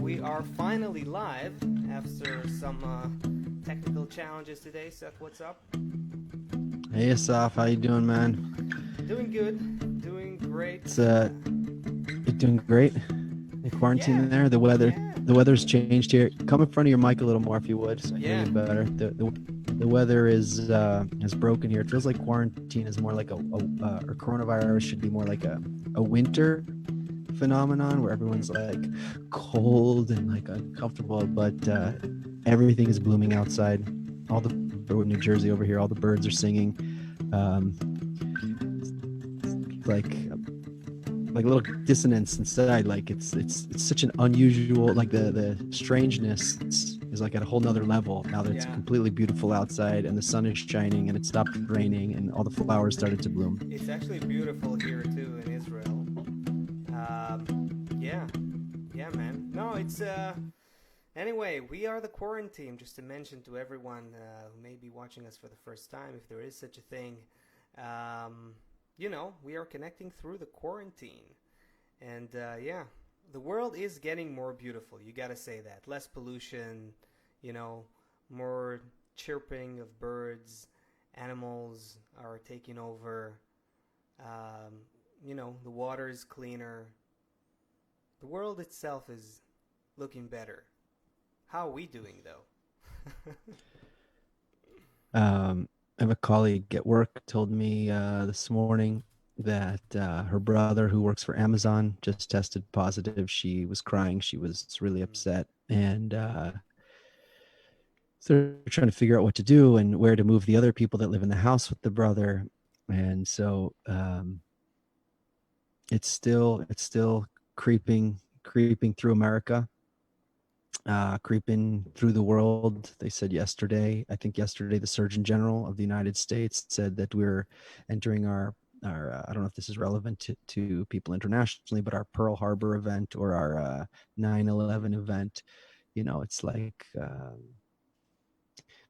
We are finally live after some technical challenges today. Seth, what's up? Hey Asaf, how you doing, man? Doing good. Doing great. You doing great? In Yeah. quarantine there, Yeah. the weather's changed here. Come in front of your mic a little more if you would, so I hear Yeah. you better. The weather is broken here. It feels like quarantine is more like or coronavirus should be more like a winter phenomenon where everyone's like cold and like uncomfortable, but everything is blooming outside. All the New Jersey over here, all the birds are singing. Um, like a little dissonance inside. Like it's such an unusual, like the strangeness is like at a whole nother level now that it's Yeah. completely beautiful outside and the sun is shining and it stopped raining and all the flowers started to bloom. It's actually beautiful here too in Israel. Yeah. Yeah, man. No, it's Anyway, we are the Quaranteam. Just to mention to everyone who may be watching us for the first time, if there is such a thing, um, we are connecting through the quarantine. And yeah, the world is getting more beautiful. You got to say that. Less pollution, you know, more chirping of birds, animals are taking over. The water is cleaner. The world itself is looking better. How are we doing though? I have a colleague at work told me this morning that her brother, who works for Amazon, just tested positive. She was crying. She was really upset, and so they're trying to figure out what to do and where to move the other people that live in the house with the brother. And so it's still creeping through America, creeping through the world. They said yesterday, I think yesterday, the Surgeon General of the United States said that we're entering our I don't know if this is relevant to people internationally, but our Pearl Harbor event or our 9/11 event. It's like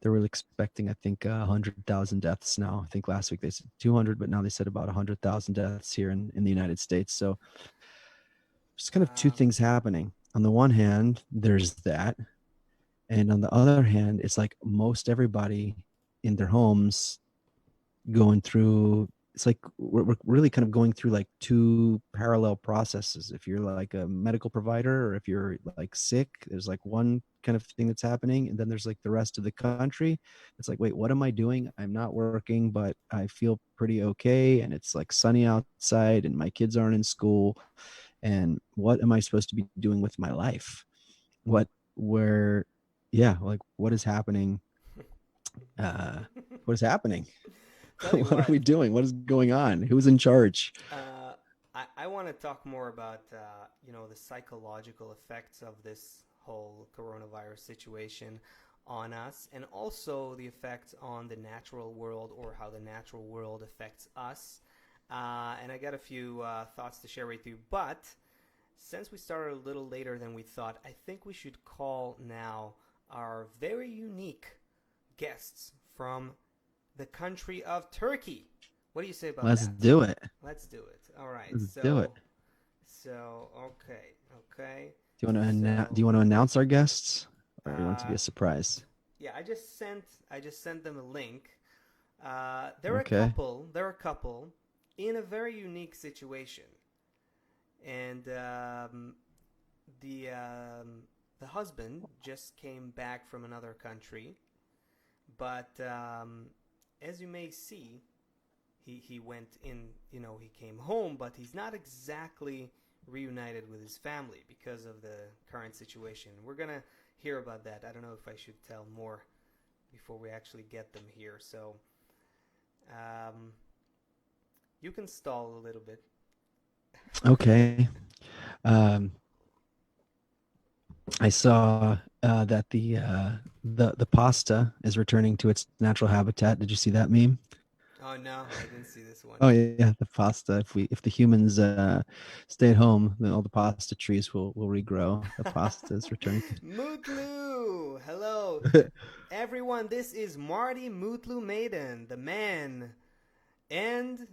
they're really expecting, I think, 100,000 deaths now. I think last week they said 200, but now they said about 100,000 deaths here in the United States. So there's kind of two um, things happening. On the one hand, there's that. And on the other hand, it's like most everybody in their homes going through, it's like we're really kind of going through like two parallel processes. If you're like a medical provider or if you're like sick, there's like one kind of thing that's happening, and then there's like the rest of the country. It's like, wait, what am I doing? I'm not working, but I feel pretty okay, and it's like sunny outside and my kids aren't in school, and what am I supposed to be doing with my life? what where Yeah, like what is happening? uh what is happening? Tell you What are what, we doing? What is going on? Who's in charge? uh, I want to talk more about the psychological effects of this whole coronavirus situation on us, and also the effects on the natural world, or how the natural world affects us. And I got a few thoughts to share with you, but since we started a little later than we thought, I think we should call now our very unique guests from the country of Turkey. What do you say about Let's that? do it. Let's do it. All right. Let's do it. Okay. Do So, you want to announce our guests, or you want it to be uh, a surprise? yeah, I just sent them a link. They're a Okay. couple. They're a couple in a very unique situation, and the husband just came back from another country, but as you may see, he went in. He came home, but he's not exactly reunited with his family because of the current situation. We're gonna hear about that. I don't know if I should tell more before we actually get them here. So um, you can stall a little bit. Okay. Um, I saw that the pasta is returning to its natural habitat. Did you see that meme? Oh no, I didn't see this one. Oh yeah, the pasta. If the humans stay at home, then all the pasta trees will regrow. The pasta is returning Mutlu! Hello, to. everyone. This is Marty Mutlu Maiden, the man, and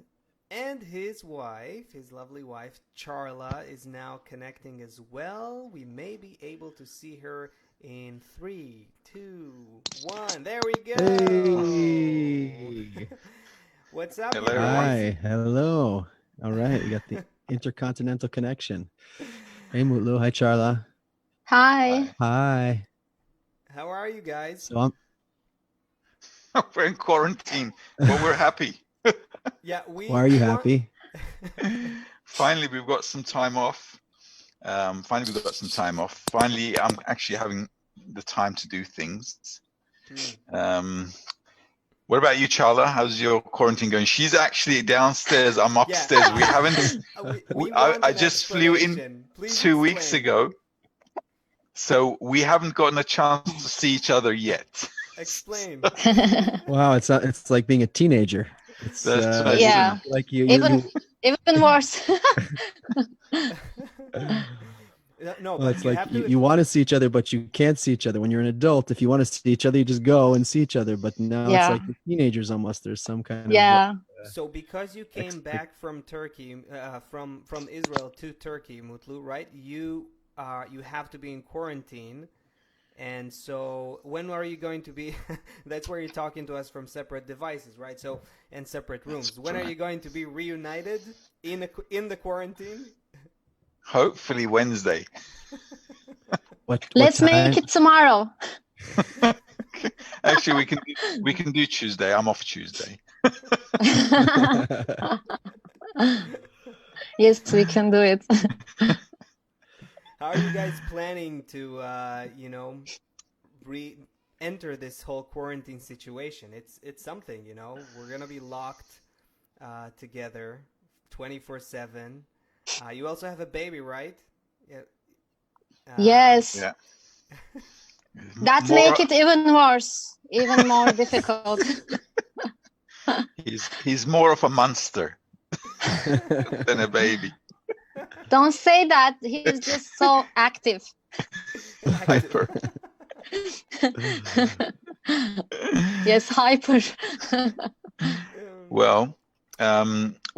his wife, his lovely wife Charla, is now connecting as well. We may be able to see her in 3, 2, 1. There we go. Hey. What's up, Hello, you everyone. guys? Hi. Hello. All right. We got the intercontinental connection. Hey, Mutlu. Hi, Charla. Hi. Hi. How are you guys? So I'm. We're in quarantine, but we're happy. Yeah, Why are you happy? Finally, we've got some time off. Finally, I'm actually having the time to do things. What about you, Charla? How's your quarantine going? She's actually downstairs. I'm upstairs. Yeah. We haven't. We want I an just flew in explanation. Please 2 weeks explain. ago, so we haven't gotten a chance to see each other yet. Explain. Wow. It's like being a teenager. It's That's what I Yeah. like you. Even worse. No, Well, but it's you like have to. you want to see each other, but you can't see each other. When you're an adult, if you want to see each other, you just go and see each other. But now it's Yeah. like the teenagers almost. There's some kind of Yeah. So because you came back from Turkey, from Israel to Turkey, Mutlu, right? You have to be in quarantine, and so when are you going to be? That's where you're talking to us from separate devices, right? So and separate rooms. When are you going to be reunited in the quarantine? Hopefully Wednesday. what Let's time? make it tomorrow. Actually, we can do Tuesday. I'm off Tuesday. Yes, we can do it. How are you guys planning to, enter this whole quarantine situation? It's something, We're gonna be locked together, 24/7. You also have a baby, right? Yeah. Yes. Yeah. That make it even worse, even more difficult. He's more of a monster than a baby. Don't say that. He's just so active. Hyper. Yes, hyper. Well,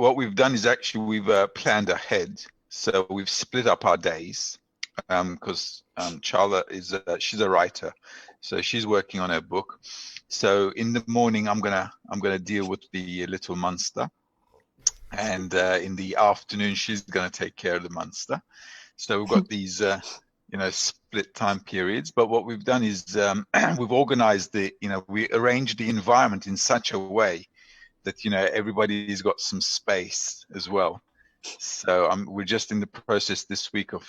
what we've done is actually we've planned ahead. So we've split up our days because Charla is she's a writer, so she's working on her book. So in the morning, I'm gonna deal with the little monster, and in the afternoon, she's gonna take care of the monster. So we've got these split time periods. But what we've done is we've organized we arranged the environment in such a way that everybody's got some space as well. So we're just in the process this week of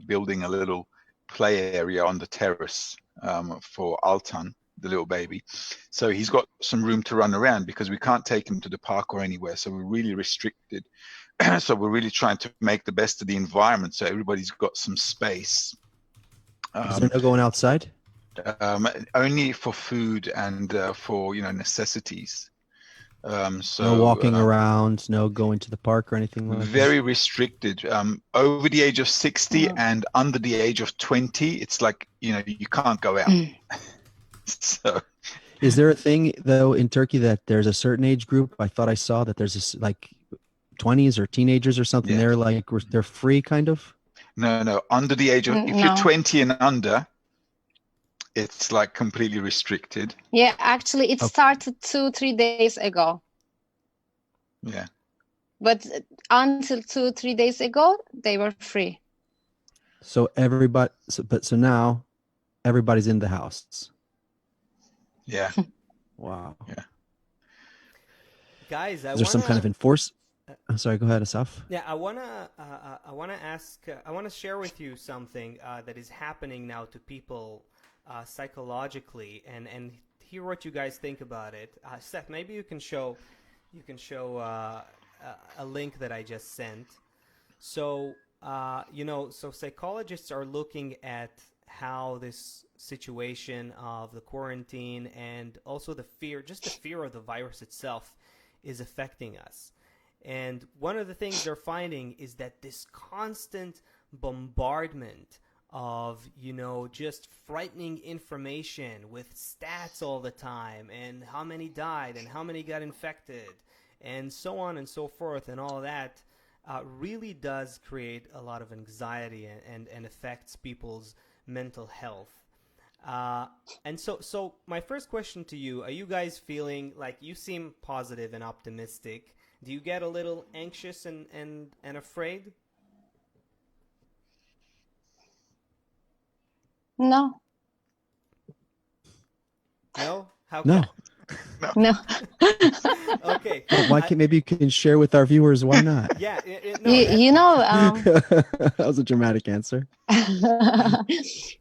building a little play area on the terrace for Altan, the little baby. So he's got some room to run around because we can't take him to the park or anywhere. So we're really restricted. So we're really trying to make the best of the environment so everybody's got some space. Is there no going outside? Only for food and for necessities. So No walking around, no going to the park or anything like that? Very restricted. Over the age of 60 and under the age of 20, it's like, you can't go out. So, is there a thing though in Turkey that there's a certain age group? I thought I saw that there's this like 20s or teenagers or something. Yeah. They're like they're free kind of. No. Under the age of if you're 20 and under, it's like completely restricted. Yeah, actually, it started 2-3 days ago. Yeah. But until 2-3 days ago, they were free. So everybody, so now everybody's in the house. Yeah. Wow. Yeah. Guys, Is there some kind of enforce? I'm sorry. Go ahead, Asaf. Yeah, I wanna ask. I wanna share with you something that is happening now to people psychologically, and hear what you guys think about it. Seth, maybe you can show a link that I just sent. So so psychologists are looking at how this situation of the quarantine and also the fear of the virus itself is affecting us. And one of the things they're finding is that this constant bombardment of, just frightening information with stats all the time and how many died and how many got infected and so on and so forth and all that really does create a lot of anxiety and affects people's mental health. And so my first question to you: are you guys feeling like you seem positive and optimistic? Do you get a little anxious and afraid? No, No? How No. no. Okay. Well, why can't, maybe you can share with our viewers why not? Yeah, no, You know, That was a dramatic answer.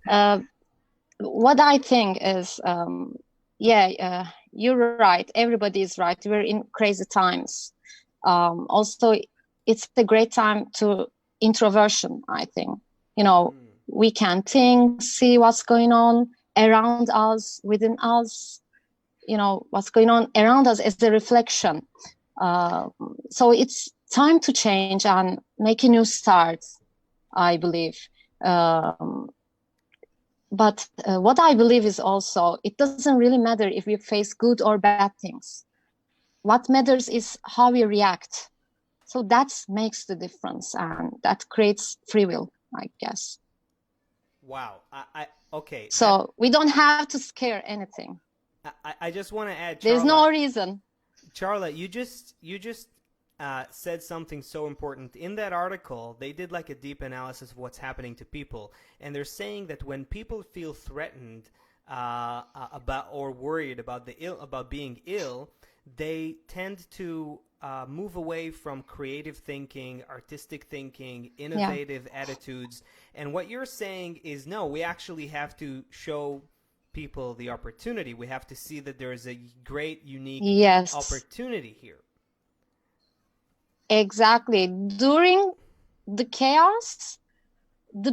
uh, what I think is, yeah, you're right. Everybody is right. We're in crazy times. Also, it's a great time to introversion, I think. You know, we can think, see what's going on around us, within us, you know, what's going on around us as a reflection. So it's time to change and make a new start, I believe. But what I believe is also, it doesn't really matter if we face good or bad things. What matters is how we react. So that makes the difference, and that creates free will, I guess. Wow. Okay. So we don't have to scare anything. I just want to add, There's Charla, no reason. Charla, you just said something so important. In that article, they did like a deep analysis of what's happening to people, and they're saying that when people feel threatened about or worried about about being ill, they tend to move away from creative thinking, artistic thinking, innovative attitudes. And what you're saying is, no, we actually have to show people the opportunity. We have to see that there is a great, unique opportunity here. Exactly. During the chaos, the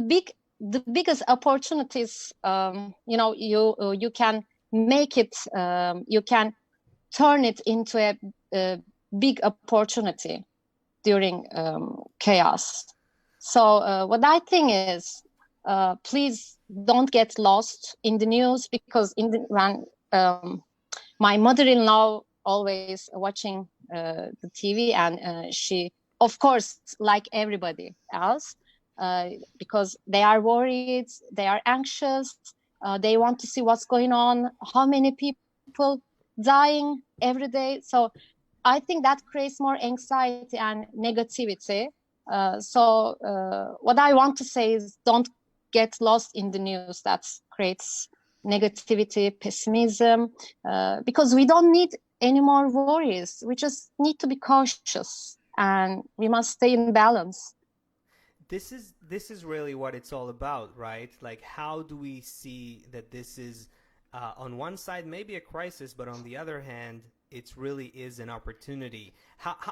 biggest opportunities, you know, you can make it, you can turn it into a big opportunity during chaos. So what I think is, please don't get lost in the news, because when my mother-in-law always watching the TV, and she, of course, like everybody else, because they are worried, they are anxious, they want to see what's going on, how many people dying every day. So I think that creates more anxiety and negativity. What I want to say is, don't get lost in the news that creates negativity, pessimism, because we don't need any more worries. We just need to be cautious, and we must stay in balance. This is really what it's all about, right? Like, how do we see that this is on one side maybe a crisis, but on the other hand, it really is an opportunity.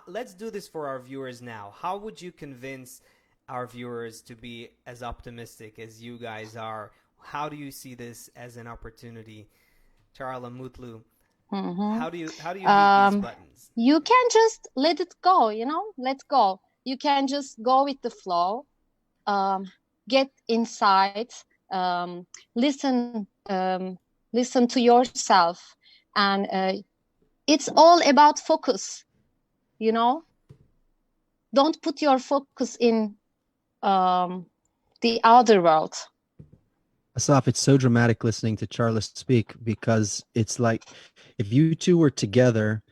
Let's do this for our viewers now. How would you convince our viewers to be as optimistic as you guys are? How do you see this as an opportunity? Charla, Mutlu, how do you hit these buttons? You can just let it go, you know, let go. You can just go with the flow, get inside, listen to yourself, and it's all about focus, you know. Don't put your focus in the outer world. Asaf, it's so dramatic listening to Charla speak, because it's like if you two were together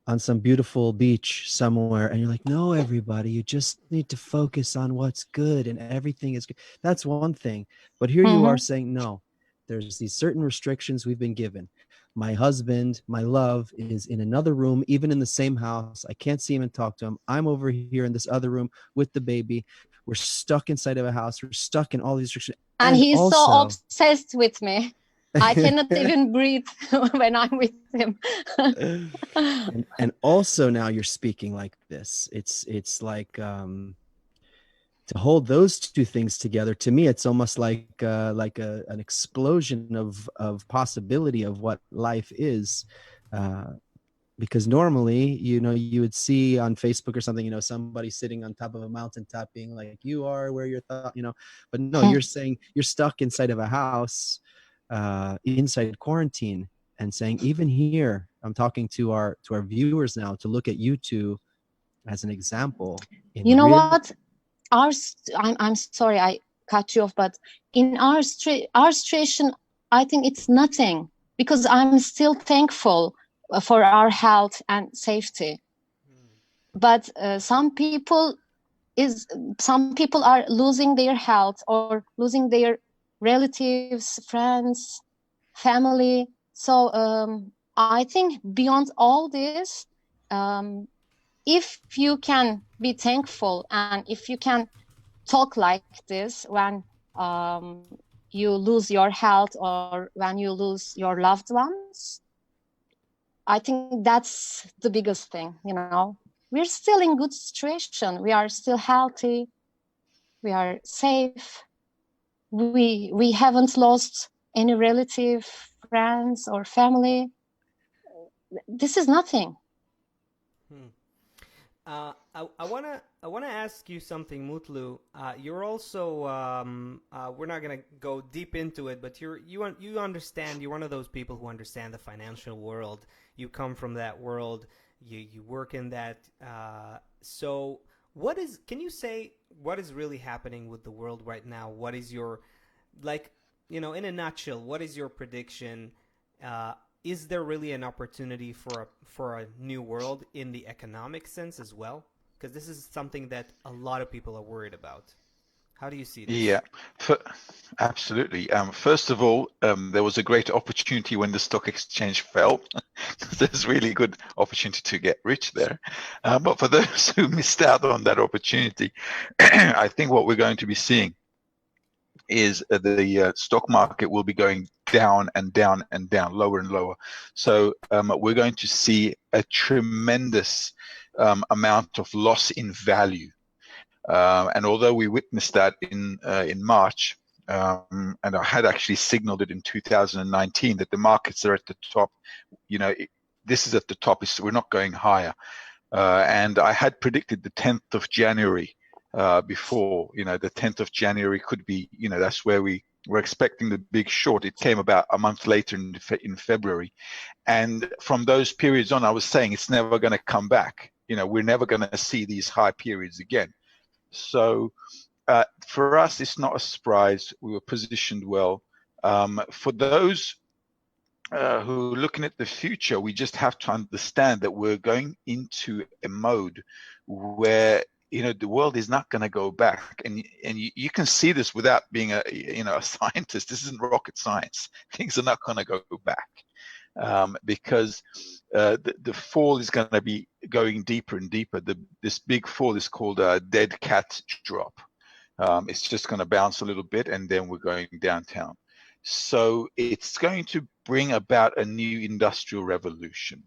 on some beautiful beach somewhere and you're like, no, everybody, you just need to focus on what's good and everything is good. That's one thing. But here you are saying, no, there's these certain restrictions we've been given. My husband, my love, is in another room, even in the same house. I can't see him and talk to him. I'm over here in this other room with the baby. We're stuck inside of a house. We're stuck in all these restrictions. And he's also so obsessed with me. I cannot even breathe when I'm with him. and also now you're speaking like this. It's like to hold those two things together. To me, it's almost like an explosion of possibility of what life is. Because normally, you know, you would see on Facebook or something, you know, somebody sitting on top of a mountaintop being like, you are where your thought, you know, but no, you're saying you're stuck inside of a house, inside quarantine, and saying, even here, I'm talking to our viewers now to look at you two as an example. You know what? I'm sorry. cut you off, but in our situation, I think it's nothing, because I'm still thankful for our health and safety. But some people are losing their health or losing their relatives, friends, family. So I think beyond all this, if you can be thankful and if you can talk like this when you lose your health or when you lose your loved ones, I think that's the biggest thing, you know. We're still in good situation. We are still healthy. We are safe. We haven't lost any relative, friends, or family. This is nothing. Hmm. I wanna ask you something, Mutlu. You're also we're not gonna go deep into it, but you understand. You're one of those people who understand the financial world. You come from that world. You work in that. So can you say what is really happening with the world right now? What is your, like, in a nutshell, what is your prediction? Is there really an opportunity for a new world in the economic sense as well? Because this is something that a lot of people are worried about. How do you see this? Yeah, absolutely. First of all, there was a great opportunity when the stock exchange fell. There's really good opportunity to get rich there. But for those who missed out on that opportunity, I think what we're going to be seeing is the stock market will be going down and down and down, lower and lower. So we're going to see a tremendous amount of loss in value. And although we witnessed that in March, and I had actually signaled it in 2019 that the markets are at the top, this is at the top, we're not going higher. And I had predicted the 10th of January before, the 10th of January could be, that's where we were expecting the big short. It came about a month later in February. And from those periods on, I was saying it's never going to come back. We're never going to see these high periods again. So for us, it's not a surprise. We were positioned well. For those who are looking at the future, we just have to understand that we're going into a mode where the world is not going to go back, and you can see this without being a scientist. This isn't rocket science. Things are not going to go back because the fall is going to be going deeper and deeper. This big fall is called a dead cat drop. It's just going to bounce a little bit, and then we're going downtown. So it's going to bring about a new industrial revolution.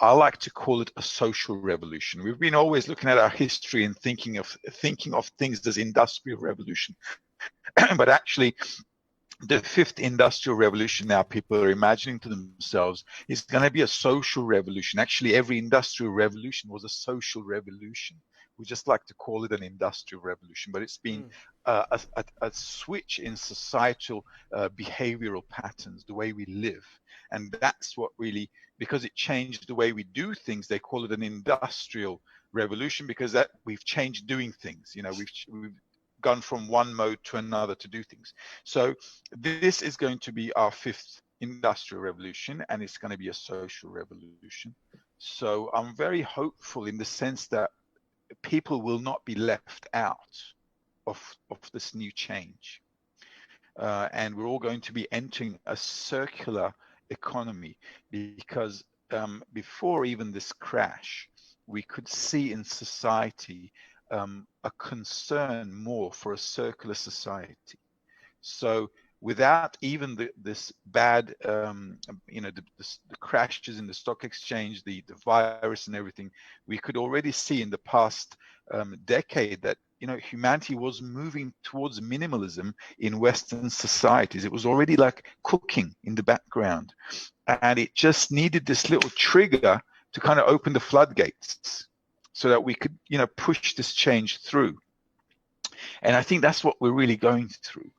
I like to call it a social revolution. We've been always looking at our history and thinking of things as industrial revolution, but actually, the fifth industrial revolution now people are imagining to themselves is going to be a social revolution. Actually, every industrial revolution was a social revolution. We just like to call it an industrial revolution, but it's been a switch in societal behavioral patterns, the way we live. And that's what really, because it changed the way we do things, they call it an industrial revolution, because that we've changed doing things. We've gone from one mode to another to do things. So this is going to be our fifth industrial revolution, and it's going to be a social revolution. So I'm very hopeful in the sense that people will not be left out of this new change. And we're all going to be entering a circular economy, because before even this crash, we could see in society a concern more for a circular society. So without even this bad, the crashes in the stock exchange, the virus and everything, we could already see in the past decade that humanity was moving towards minimalism in Western societies. It was already like cooking in the background, and it just needed this little trigger to kind of open the floodgates so that we could push this change through. And I think that's what we're really going through.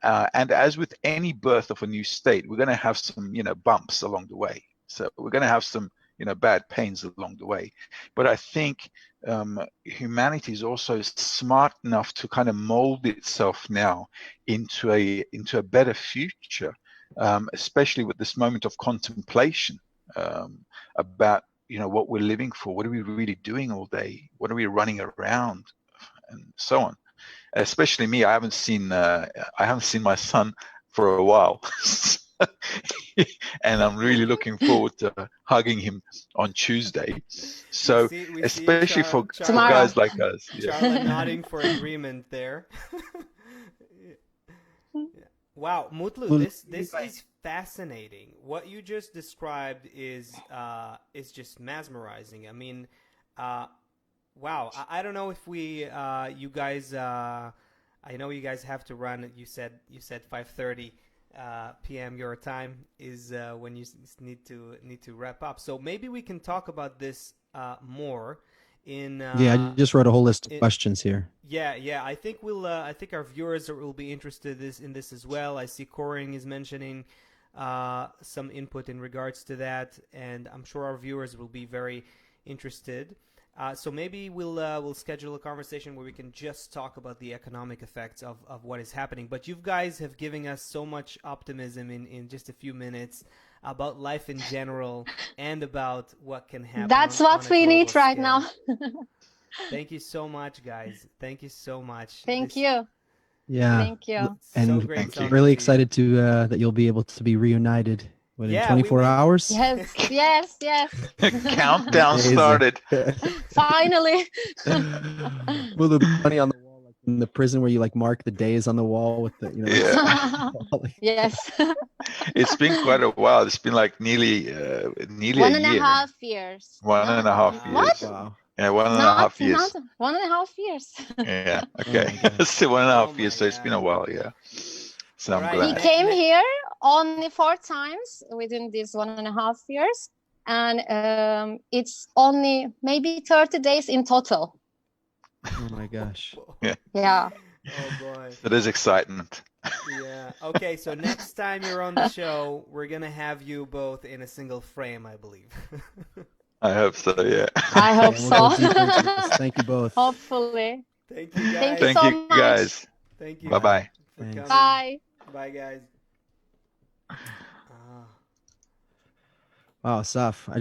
And as with any birth of a new state, we're going to have some bumps along the way. So we're going to have some bad pains along the way. But I think humanity is also smart enough to kind of mold itself now into a better future, especially with this moment of contemplation about what we're living for. What are we really doing all day? What are we running around, and so on. Especially me, I haven't seen my son for a while. And I'm really looking forward to hugging him on Tuesday. So we especially for Tomorrow. guys like us. Yeah. Charla nodding for agreement there. Wow, Mutlu, this is fascinating. What you just described is just mesmerizing. I mean, wow. I don't know if you guys. I know you guys have to run. You said 5:30 p.m. your time is when you need to wrap up. So maybe we can talk about this more. I just wrote a whole list of questions here. Yeah. I think I think our viewers will be interested in this as well. I see Coring is mentioning some input in regards to that, and I'm sure our viewers will be very interested. So maybe we'll schedule a conversation where we can just talk about the economic effects of what is happening. But you guys have given us so much optimism in just a few minutes about life in general and about what can happen. That's what we need right now. Thank you so much, guys. Thank you so much. Thank you. Yeah. Thank you. And so great. really excited to that you'll be able to be reunited in 24 hours. Yes. Countdown started. Finally. Will there be money on the wall, like in the prison, where you like mark the days on the wall with the Yes. It's been quite a while. It's been like nearly a year. 1.5 years. 1.5 years. What? Wow. Yeah, 1.5 years. Not 1.5 years. Yeah. Okay. So 1.5 years. So it's been a while. Yeah. So I'm glad. He came here only 4 times within these 1.5 years, and it's only maybe 30 days in total. Oh my gosh. Yeah. Oh boy. So there's excitement. Yeah. Okay. So next time you're on the show, we're gonna have you both in a single frame, I believe. I hope so. Yeah. I hope so. Thank you both. Hopefully. Thank you, guys. Thank you Thank so you, much. guys. Thank you. Bye-bye. for coming. Bye. Bye, guys. Wow, Saf. I just